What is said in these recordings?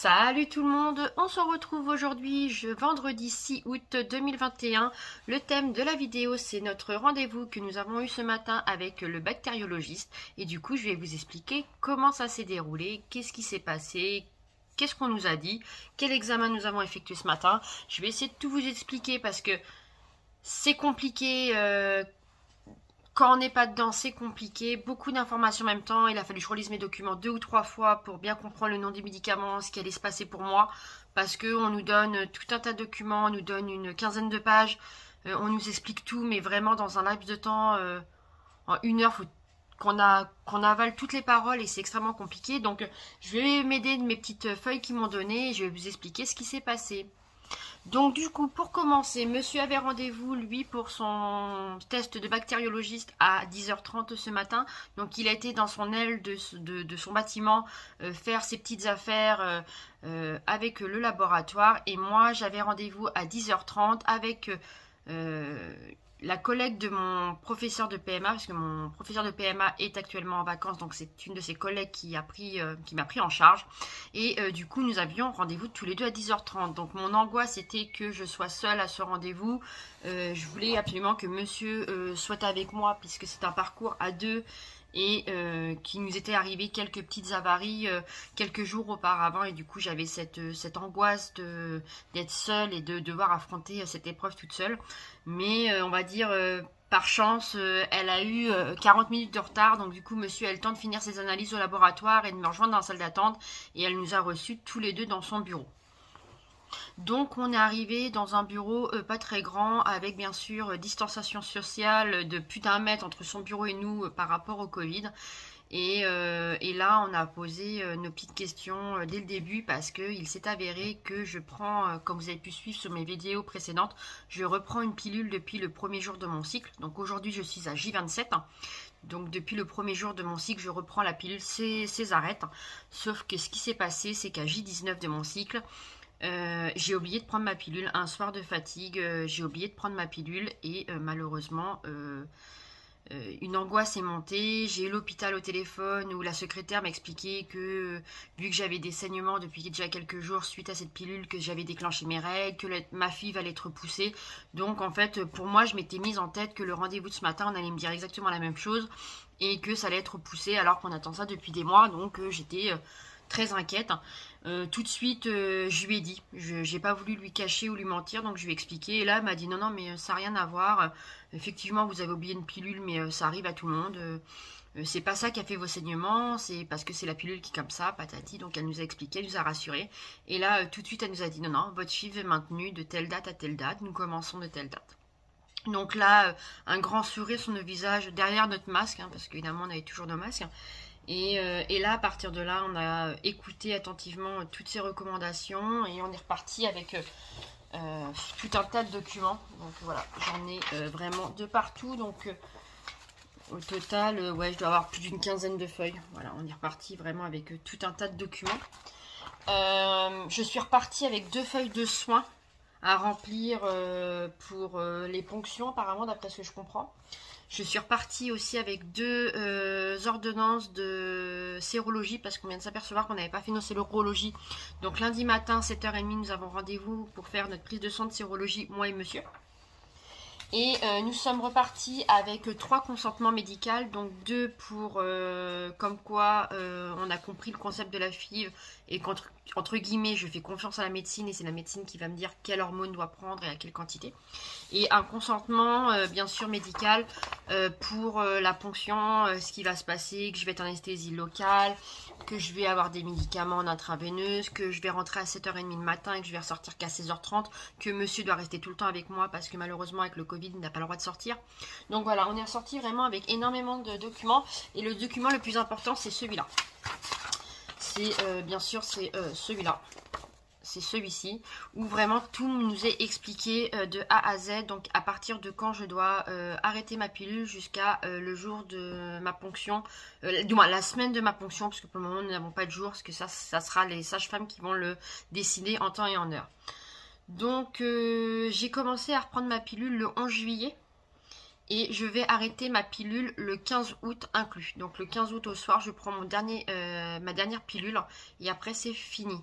Salut tout le monde, on se retrouve aujourd'hui, vendredi 6 août 2021. Le thème de la vidéo, c'est notre rendez-vous que nous avons eu ce matin avec le bactériologiste. Et du coup, je vais vous expliquer comment ça s'est déroulé, qu'est-ce qui s'est passé, qu'est-ce qu'on nous a dit, quel examen nous avons effectué ce matin. Je vais essayer de tout vous expliquer parce que c'est compliqué. Quand on n'est pas dedans, c'est compliqué. Beaucoup d'informations en même temps. Il a fallu que je relise mes documents 2 ou 3 fois pour bien comprendre le nom des médicaments, ce qui allait se passer pour moi. Parce qu'on nous donne tout un tas de documents, on nous donne une quinzaine de pages. On nous explique tout, mais vraiment dans un laps de temps, en 1 heure, faut qu'on avale toutes les paroles et c'est extrêmement compliqué. Donc, je vais m'aider de mes petites feuilles qu'ils m'ont données et je vais vous expliquer ce qui s'est passé. Donc du coup, pour commencer, monsieur avait rendez-vous, lui, pour son test de bactériologiste à 10h30 ce matin. Donc il a été dans son aile de son bâtiment faire ses petites affaires avec le laboratoire. Et moi, j'avais rendez-vous à 10h30 avec la collègue de mon professeur de PMA, parce que mon professeur de PMA est actuellement en vacances, donc c'est une de ses collègues qui m'a pris en charge. Et du coup, nous avions rendez-vous tous les deux à 10h30. Donc mon angoisse était que je sois seule à ce rendez-vous. Je voulais absolument que monsieur soit avec moi, puisque c'est un parcours à deux et qu'il nous était arrivé quelques petites avaries quelques jours auparavant. Et du coup, j'avais cette angoisse d'être seule et de devoir affronter cette épreuve toute seule. Mais on va dire, par chance, elle a eu 40 minutes de retard. Donc du coup, monsieur a eu le temps de finir ses analyses au laboratoire et de me rejoindre dans la salle d'attente. Et elle nous a reçus tous les deux dans son bureau. Donc on est arrivé dans un bureau pas très grand, avec bien sûr distanciation sociale de plus d'1 mètre entre son bureau et nous par rapport au Covid. Et là, on a posé nos petites questions dès le début parce qu'il s'est avéré que je prends, comme vous avez pu suivre sur mes vidéos précédentes, je reprends une pilule depuis le premier jour de mon cycle. Donc aujourd'hui, je suis à J27. Donc depuis le premier jour de mon cycle, je reprends la pilule Césarette. Sauf que ce qui s'est passé, c'est qu'à J19 de mon cycle, j'ai oublié de prendre ma pilule. Un soir de fatigue, j'ai oublié de prendre ma pilule et malheureusement... une angoisse est montée, j'ai eu l'hôpital au téléphone où la secrétaire m'a expliqué que vu que j'avais des saignements depuis déjà quelques jours suite à cette pilule, que j'avais déclenché mes règles, que ma fille allait être repoussée. Donc en fait pour moi je m'étais mise en tête que le rendez-vous de ce matin on allait me dire exactement la même chose et que ça allait être repoussé alors qu'on attend ça depuis des mois. Donc j'étais très inquiète. Tout de suite, je lui ai dit. Je n'ai pas voulu lui cacher ou lui mentir, donc je lui ai expliqué. Et là, elle m'a dit non, mais ça n'a rien à voir. Effectivement, vous avez oublié une pilule, mais ça arrive à tout le monde. C'est pas ça qui a fait vos saignements, c'est parce que c'est la pilule qui est comme ça, patati. Donc elle nous a expliqué, elle nous a rassuré. Et là, tout de suite, elle nous a dit non, votre FIV est maintenue de telle date à telle date. Nous commençons de telle date. Donc là, un grand sourire sur nos visages derrière notre masque, parce qu'évidemment, on avait toujours nos masques. Et là, à partir de là, on a écouté attentivement toutes ces recommandations et on est reparti avec tout un tas de documents. Donc voilà, j'en ai vraiment de partout. Donc au total, ouais, je dois avoir plus d'une quinzaine de feuilles. Voilà, on est reparti vraiment avec tout un tas de documents. Je suis repartie avec 2 feuilles de soins à remplir pour les ponctions, apparemment, d'après ce que je comprends. Je suis repartie aussi avec 2 ordonnances de sérologie parce qu'on vient de s'apercevoir qu'on n'avait pas fait nos sérologies. Donc lundi matin, 7h30, nous avons rendez-vous pour faire notre prise de sang de sérologie, moi et monsieur. Et nous sommes repartis avec 3 consentements médicaux, donc 2 pour comme quoi on a compris le concept de la FIV et qu'entre guillemets je fais confiance à la médecine et c'est la médecine qui va me dire quelle hormone doit prendre et à quelle quantité. Et un consentement bien sûr médical pour la ponction, ce qui va se passer, que je vais être en anesthésie locale, que je vais avoir des médicaments en intraveineuse, que je vais rentrer à 7h30 le matin et que je vais ressortir qu'à 16h30, que monsieur doit rester tout le temps avec moi parce que malheureusement avec le Covid il n'a pas le droit de sortir. Donc voilà, on est ressorti vraiment avec énormément de documents et le document le plus important c'est celui-là. C'est bien sûr c'est celui-là. C'est celui-ci, où vraiment tout nous est expliqué de A à Z, donc à partir de quand je dois arrêter ma pilule jusqu'à le jour de ma ponction, du moins la semaine de ma ponction, parce que pour le moment nous n'avons pas de jour, parce que ça sera les sages-femmes qui vont le décider en temps et en heure. Donc j'ai commencé à reprendre ma pilule le 11 juillet, et je vais arrêter ma pilule le 15 août inclus. Donc le 15 août au soir, je prends ma dernière pilule, et après c'est fini.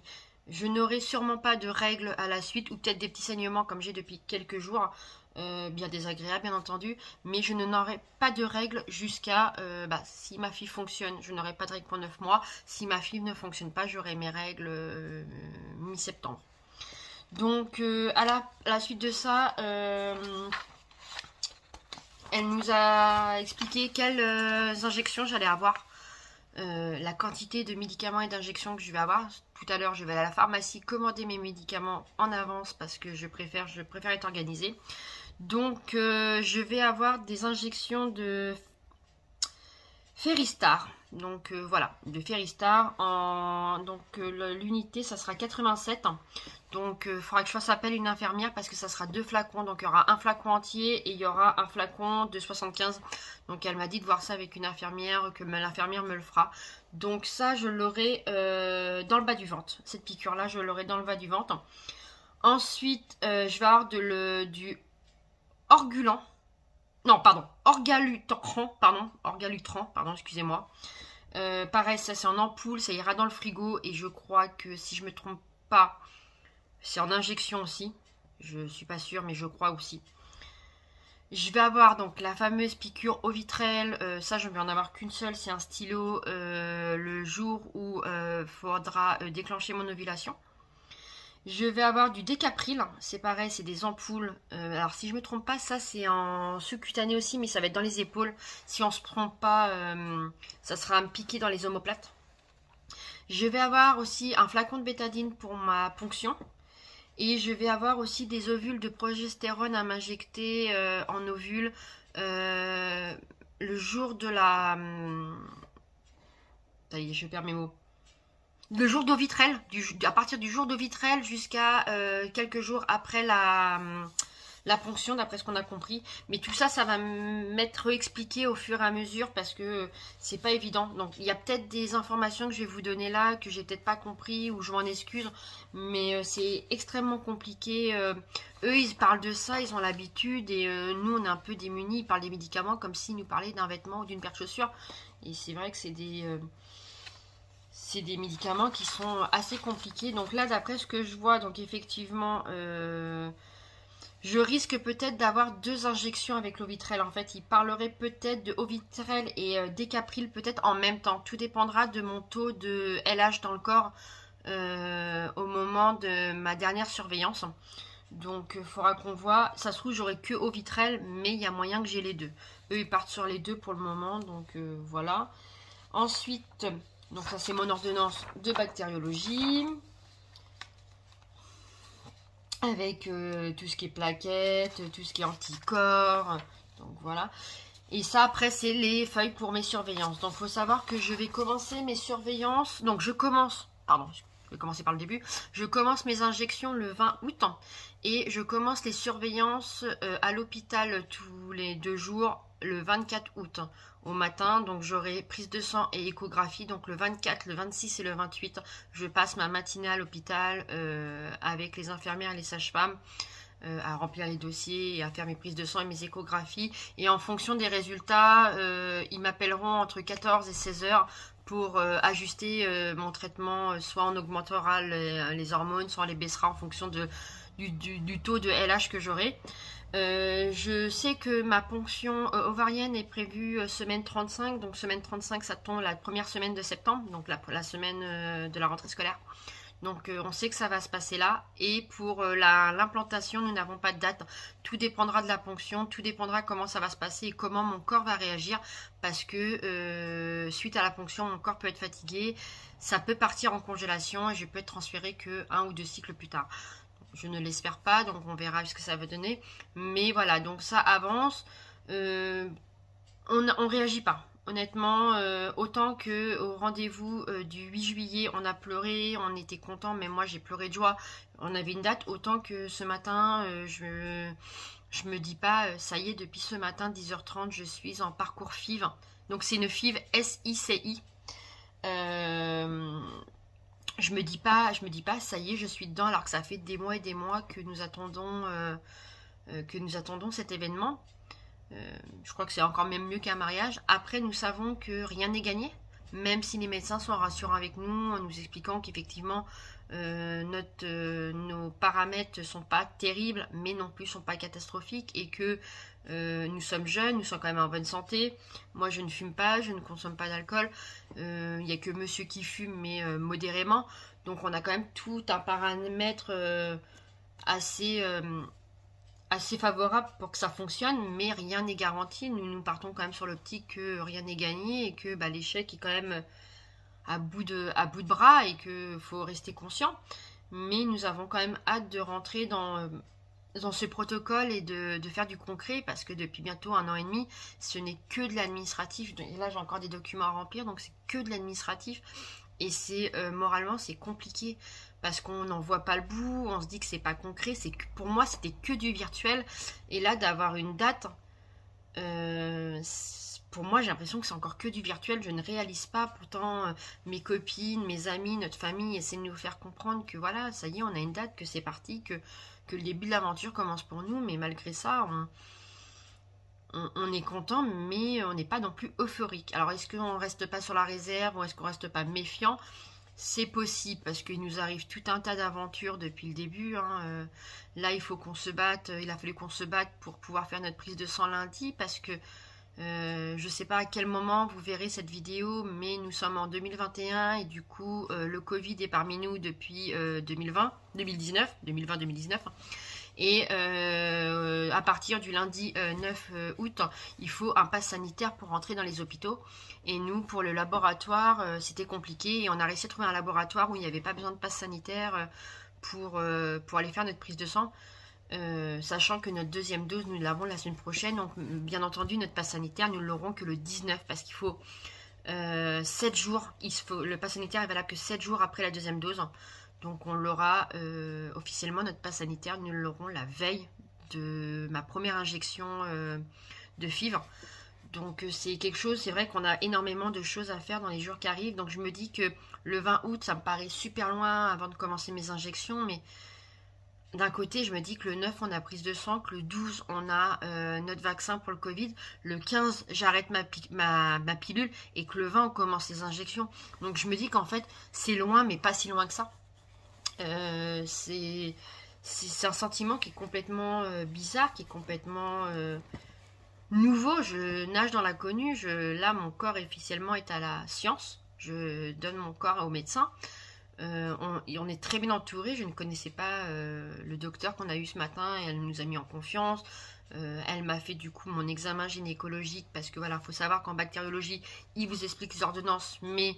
Je n'aurai sûrement pas de règles à la suite, ou peut-être des petits saignements comme j'ai depuis quelques jours, bien désagréables bien entendu, mais je n'aurai pas de règles jusqu'à, si ma fille fonctionne, je n'aurai pas de règles pour 9 mois, si ma fille ne fonctionne pas, j'aurai mes règles mi-septembre. Donc à la suite de ça, elle nous a expliqué quelles injections j'allais avoir, la quantité de médicaments et d'injections que je vais avoir. Tout à l'heure, je vais aller à la pharmacie commander mes médicaments en avance parce que je préfère être organisée. Donc, je vais avoir des injections de Ferristar. Donc, voilà, de Ferristar. Donc, l'unité, ça sera 87. Donc, il faudra que je fasse appel à une infirmière parce que ça sera 2 flacons. Donc, il y aura un flacon entier et il y aura un flacon de 75. Donc, elle m'a dit de voir ça avec une infirmière, que l'infirmière me le fera. Donc, ça, je l'aurai dans le bas du ventre. Cette piqûre-là, je l'aurai dans le bas du ventre. Ensuite, je vais avoir du Orgulant. Non, pardon, Orgalutran, pardon, excusez-moi. Pareil, ça c'est en ampoule, ça ira dans le frigo et je crois que si je me trompe pas, c'est en injection aussi. Je suis pas sûre, mais je crois aussi. Je vais avoir donc la fameuse piqûre au vitrel. Ça, je ne vais en avoir qu'une seule, c'est un stylo. Le jour où faudra déclencher mon ovulation. Je vais avoir du Décapril, c'est pareil, c'est des ampoules. Alors si je me trompe pas, ça c'est en sous-cutané aussi, mais ça va être dans les épaules. Si on se trompe pas, ça sera un piqué dans les omoplates. Je vais avoir aussi un flacon de bétadine pour ma ponction. Et je vais avoir aussi des ovules de progestérone à m'injecter en ovules le jour de la... Ça y est, je perds mes mots. Le jour d'Ovitrel, à partir du jour d'Ovitrel jusqu'à quelques jours après la ponction, d'après ce qu'on a compris. Mais tout ça, ça va m'être expliqué au fur et à mesure parce que c'est pas évident. Donc il y a peut-être des informations que je vais vous donner là que j'ai peut-être pas compris ou je m'en excuse, mais c'est extrêmement compliqué. Eux, ils parlent de ça, ils ont l'habitude et nous, on est un peu démunis. Ils parlent des médicaments comme s'ils nous parlaient d'un vêtement ou d'une paire de chaussures. Et c'est vrai que c'est des médicaments qui sont assez compliqués. Donc là, d'après ce que je vois, donc effectivement, je risque peut-être d'avoir 2 injections avec l'Ovitrel. En fait, il parlerait peut-être de Ovitrel et Décapril peut-être en même temps. Tout dépendra de mon taux de LH dans le corps au moment de ma dernière surveillance. Donc, il faudra qu'on voit. Ça se trouve, j'aurai que Ovitrel, mais il y a moyen que j'ai les deux. Eux, ils partent sur les deux pour le moment. Donc, voilà. Ensuite... Donc ça c'est mon ordonnance de bactériologie. Avec tout ce qui est plaquettes, tout ce qui est anticorps. Donc voilà. Et ça après c'est les feuilles pour mes surveillances. Donc il faut savoir que je vais commencer mes surveillances. Donc je vais commencer par le début. Je commence mes injections le 20 août. Et je commence les surveillances à l'hôpital tous les 2 jours le 24 août au matin. Donc j'aurai prise de sang et échographie. Donc le 24, le 26 et le 28, je passe ma matinée à l'hôpital avec les infirmières et les sages-femmes à remplir les dossiers et à faire mes prises de sang et mes échographies. Et en fonction des résultats, ils m'appelleront entre 14 et 16 heures pour ajuster mon traitement. Soit on augmentera les hormones, soit on les baissera en fonction du taux de LH que j'aurai. Je sais que ma ponction ovarienne est prévue semaine 35. Donc semaine 35, ça tombe la première semaine de septembre, donc la semaine de la rentrée scolaire. Donc on sait que ça va se passer là. Et pour l'implantation, nous n'avons pas de date. Tout dépendra de la ponction, tout dépendra comment ça va se passer et comment mon corps va réagir. Parce que suite à la ponction, mon corps peut être fatigué. Ça peut partir en congélation et je peux être transférée que 1 ou 2 cycles plus tard. Je ne l'espère pas, donc on verra ce que ça va donner. Mais voilà, donc ça avance. On réagit pas. Honnêtement, autant qu'au rendez-vous du 8 juillet, on a pleuré, on était content, mais moi j'ai pleuré de joie. On avait une date, autant que ce matin, je me dis pas, ça y est, depuis ce matin, 10h30, je suis en parcours FIV. Donc c'est une FIV SICI. Je me dis pas, ça y est, je suis dedans, alors que ça fait des mois et des mois que nous attendons cet événement. Je crois que c'est encore même mieux qu'un mariage. Après, nous savons que rien n'est gagné, même si les médecins sont rassurants avec nous en nous expliquant qu'effectivement nos paramètres ne sont pas terribles, mais non plus sont pas catastrophiques, et que nous sommes jeunes, nous sommes quand même en bonne santé. Moi, je ne fume pas, je ne consomme pas d'alcool. Il n'y a que monsieur qui fume, mais modérément. Donc, on a quand même tout un paramètre assez, assez favorable pour que ça fonctionne, mais rien n'est garanti. Nous partons quand même sur l'optique que rien n'est gagné et que l'échec est quand même à bout de bras et qu'il faut rester conscient. Mais nous avons quand même hâte de rentrer dans ce protocole et de faire du concret, parce que depuis bientôt 1 an et demi, ce n'est que de l'administratif. Et là, j'ai encore des documents à remplir, donc c'est que de l'administratif. Et c'est moralement, c'est compliqué parce qu'on n'en voit pas le bout, on se dit que c'est pas concret. Pour moi, c'était que du virtuel. Et là, d'avoir une date, pour moi, j'ai l'impression que c'est encore que du virtuel. Je ne réalise pas. Pourtant, mes copines, mes amis, notre famille essaient de nous faire comprendre que voilà, ça y est, on a une date, que c'est parti, que le début de l'aventure commence pour nous. Mais malgré ça, on est content, mais on n'est pas non plus euphorique. Alors, est-ce qu'on reste pas sur la réserve ou est-ce qu'on reste pas méfiant? C'est possible, parce qu'il nous arrive tout un tas d'aventures depuis le début. Là, il faut qu'on se batte. Il a fallu qu'on se batte pour pouvoir faire notre prise de sang lundi, parce que je ne sais pas à quel moment vous verrez cette vidéo, mais nous sommes en 2021 et du coup, le Covid est parmi nous depuis 2019. Et à partir du lundi 9 août, il faut un pass sanitaire pour rentrer dans les hôpitaux. Et nous, pour le laboratoire, c'était compliqué. Et on a réussi à trouver un laboratoire où il n'y avait pas besoin de pass sanitaire pour aller faire notre prise de sang. Sachant que notre deuxième dose, nous l'avons la semaine prochaine. Donc, bien entendu, notre pass sanitaire, nous l'aurons que le 19, parce qu'il faut 7 jours. Le pass sanitaire est valable que 7 jours après la deuxième dose. Donc on l'aura officiellement, notre pass sanitaire, nous l'aurons la veille de ma première injection de FIV. Donc c'est quelque chose, c'est vrai qu'on a énormément de choses à faire dans les jours qui arrivent. Donc je me dis que le 20 août, ça me paraît super loin avant de commencer mes injections. Mais d'un côté, je me dis que le 9, on a prise de sang, que le 12, on a notre vaccin pour le Covid. Le 15, j'arrête ma pilule, et que le 20, on commence les injections. Donc je me dis qu'en fait, c'est loin, mais pas si loin que ça. C'est un sentiment qui est complètement bizarre, qui est complètement nouveau. Je nage dans l'inconnu. Là, mon corps officiellement est à la science. Je donne mon corps aux médecins. On est très bien entouré. Je ne connaissais pas le docteur qu'on a eu ce matin, et elle nous a mis en confiance. Elle m'a fait du coup mon examen gynécologique, parce que voilà, faut savoir qu'en bactériologie, ils vous expliquent les ordonnances, mais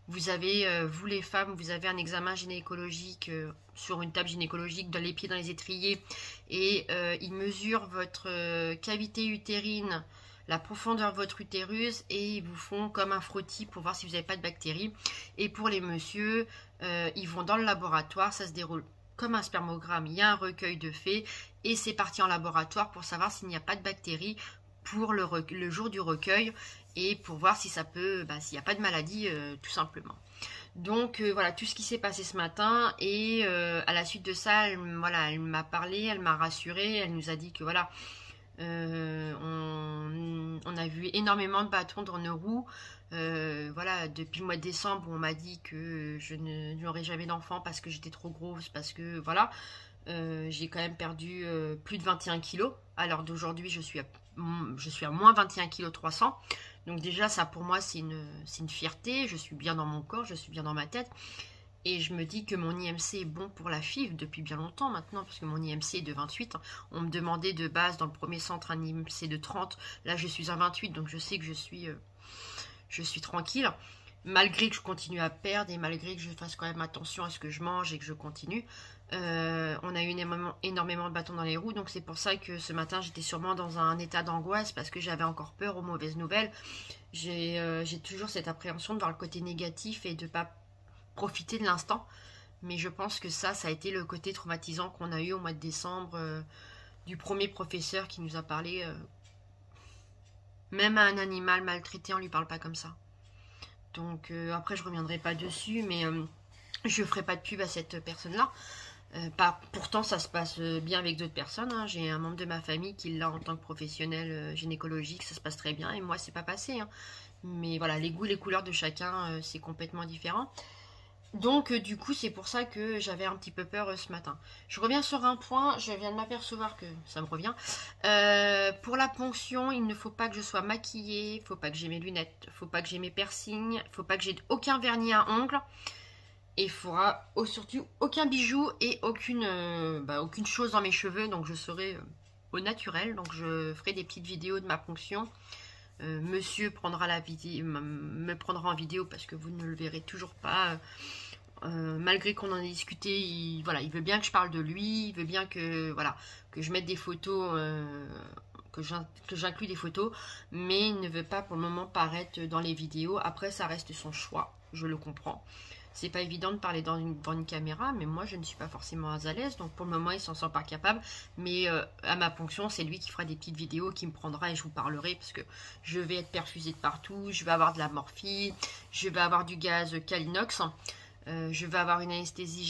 vous avez, vous les femmes, vous avez un examen gynécologique sur une table gynécologique, dans les pieds, dans les étriers, et ils mesurent votre cavité utérine, la profondeur de votre utérus, et ils vous font comme un frottis pour voir si vous n'avez pas de bactéries. Et pour les messieurs, ils vont dans le laboratoire, ça se déroule comme un spermogramme, il y a un recueil de faits, et c'est parti en laboratoire pour savoir s'il n'y a pas de bactéries pour le jour du recueil, et pour voir si ça peut, s'il n'y a pas de maladie, tout simplement. Donc voilà tout ce qui s'est passé ce matin, et à la suite de ça, elle m'a parlé, elle m'a rassurée, elle nous a dit que voilà, on a vu énormément de bâtons dans nos roues. Voilà, depuis le mois de décembre, on m'a dit que je n'aurais jamais d'enfant parce que j'étais trop grosse, parce que voilà, j'ai quand même perdu plus de 21 kilos. À l'heure d'aujourd'hui, je suis à moins 21 kg 300. Donc déjà, ça pour moi, c'est une fierté. Je suis bien dans mon corps, je suis bien dans ma tête. Et je me dis que mon IMC est bon pour la FIV depuis bien longtemps maintenant, parce que mon IMC est de 28. On me demandait de base dans le premier centre un IMC de 30. Là, je suis à 28, donc je sais que je suis tranquille. Malgré que je continue à perdre, et malgré que je fasse quand même attention à ce que je mange et que je continue. On a eu énormément de bâtons dans les roues, donc c'est pour ça que ce matin j'étais sûrement dans un état d'angoisse, parce que j'avais encore peur aux mauvaises nouvelles. J'ai toujours cette appréhension de voir le côté négatif et de ne pas profiter de l'instant, mais je pense que ça a été le côté traumatisant qu'on a eu au mois de décembre, du premier professeur qui nous a parlé. Même à un animal maltraité, on lui parle pas comme ça. Donc après je reviendrai pas dessus, mais je ferai pas de pub à cette personne-là. Pourtant ça se passe bien avec d'autres personnes, hein. J'ai un membre de ma famille qui l'a en tant que professionnel gynécologique, ça se passe très bien, et moi c'est pas passé, hein. Mais voilà, les goûts et les couleurs de chacun, c'est complètement différent. Donc du coup c'est pour ça que j'avais un petit peu peur ce matin. Je reviens sur un point, je viens de m'apercevoir que ça me revient. Pour la ponction, il ne faut pas que je sois maquillée, il ne faut pas que j'ai mes lunettes, il ne faut pas que j'ai mes piercings, il ne faut pas que j'ai aucun vernis à ongles. Et il faudra surtout aucun bijou et aucune chose dans mes cheveux, donc je serai au naturel. Donc je ferai des petites vidéos de ma ponction. Monsieur prendra me prendra en vidéo parce que vous ne le verrez toujours pas. Malgré qu'on en ait discuté, il veut bien que je parle de lui, il veut bien que je mette des photos, que j'inclue des photos, mais il ne veut pas pour le moment paraître dans les vidéos. Après, ça reste son choix, je le comprends. C'est pas évident de parler devant une caméra, mais moi je ne suis pas forcément à l'aise, donc pour le moment il s'en sent pas capable. Mais à ma ponction, c'est lui qui fera des petites vidéos, qui me prendra et je vous parlerai, parce que je vais être perfusée de partout, je vais avoir de la morphine, je vais avoir du gaz Calinox, je vais avoir une anesthésie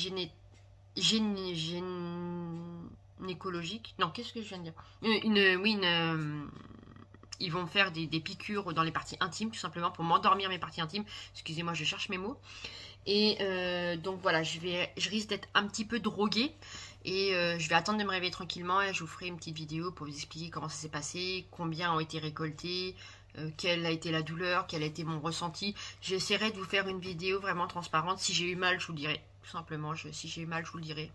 gynécologique. Non, qu'est-ce que je viens de dire? Ils vont faire des piqûres dans les parties intimes, tout simplement, pour m'endormir mes parties intimes. Excusez-moi, je cherche mes mots. Et donc voilà, je risque d'être un petit peu droguée. Et je vais attendre de me réveiller tranquillement et je vous ferai une petite vidéo pour vous expliquer comment ça s'est passé, combien ont été récoltés, quelle a été la douleur, quel a été mon ressenti. J'essaierai de vous faire une vidéo vraiment transparente. Si j'ai eu mal, je vous le dirai. Tout simplement, si j'ai eu mal, je vous le dirai.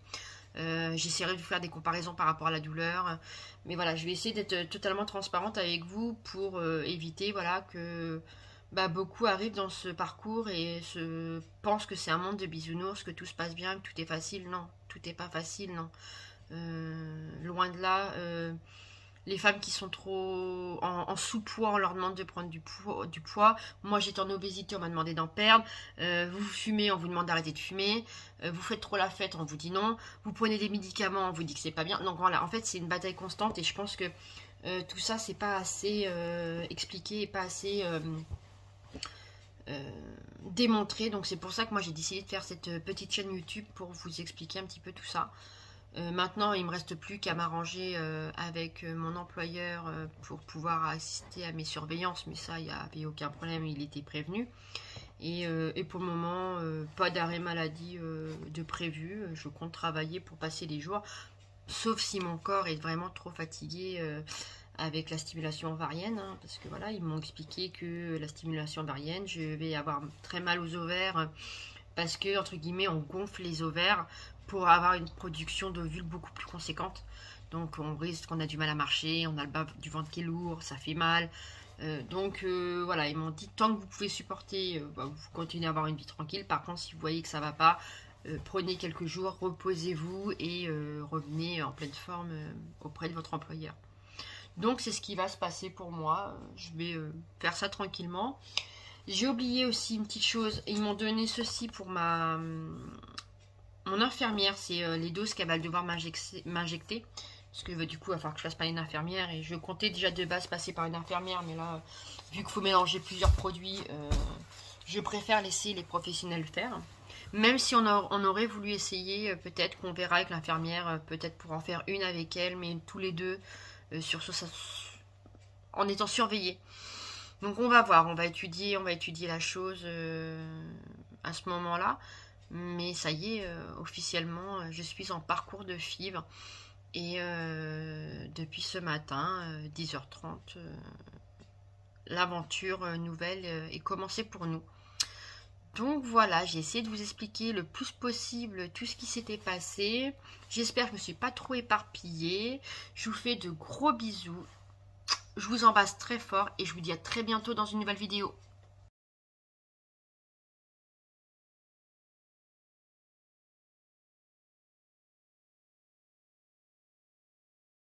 J'essaierai de vous faire des comparaisons par rapport à la douleur. Mais voilà, je vais essayer d'être totalement transparente avec vous pour éviter que beaucoup arrivent dans ce parcours et pensent que c'est un monde de bisounours, que tout se passe bien, que tout est facile. Non, tout n'est pas facile, non. Loin de là, les femmes qui sont trop en sous-poids, on leur demande de prendre du poids. Moi, j'étais en obésité, on m'a demandé d'en perdre. Vous fumez, on vous demande d'arrêter de fumer. Vous faites trop la fête, on vous dit non. Vous prenez des médicaments, on vous dit que c'est pas bien. Donc voilà, en fait, c'est une bataille constante et je pense que tout ça, c'est pas assez expliqué et pas assez démontré. Donc c'est pour ça que moi, j'ai décidé de faire cette petite chaîne YouTube pour vous expliquer un petit peu tout ça. Maintenant, il ne me reste plus qu'à m'arranger avec mon employeur pour pouvoir assister à mes surveillances. Mais ça, il n'y avait aucun problème, il était prévenu. Et pour le moment, pas d'arrêt maladie de prévu. Je compte travailler pour passer les jours. Sauf si mon corps est vraiment trop fatigué avec la stimulation ovarienne. Hein, parce que voilà, ils m'ont expliqué que la stimulation ovarienne, je vais avoir très mal aux ovaires. Parce que, entre guillemets, on gonfle les ovaires pour avoir une production d'ovules beaucoup plus conséquente. Donc on risque qu'on a du mal à marcher, on a le bas du ventre qui est lourd, ça fait mal. Voilà, ils m'ont dit tant que vous pouvez supporter, vous continuez à avoir une vie tranquille. Par contre, si vous voyez que ça va pas, prenez quelques jours, reposez-vous et revenez en pleine forme auprès de votre employeur. Donc c'est ce qui va se passer pour moi. Je vais faire ça tranquillement. J'ai oublié aussi une petite chose. Ils m'ont donné ceci pour mon infirmière. C'est les doses qu'elle va devoir m'injecter. Parce que du coup, il va falloir que je fasse par une infirmière. Et je comptais déjà de base passer par une infirmière. Mais là, vu qu'il faut mélanger plusieurs produits, je préfère laisser les professionnels faire. Même si on aurait voulu essayer, peut-être qu'on verra avec l'infirmière, peut-être pour en faire une avec elle. Mais tous les deux, en étant surveillés. Donc on va voir, on va étudier la chose à ce moment-là. Mais ça y est, officiellement, je suis en parcours de FIV. Et depuis ce matin, 10h30, l'aventure nouvelle est commencée pour nous. Donc voilà, j'ai essayé de vous expliquer le plus possible tout ce qui s'était passé. J'espère que je ne me suis pas trop éparpillée. Je vous fais de gros bisous. Je vous embrasse très fort et je vous dis à très bientôt dans une nouvelle vidéo.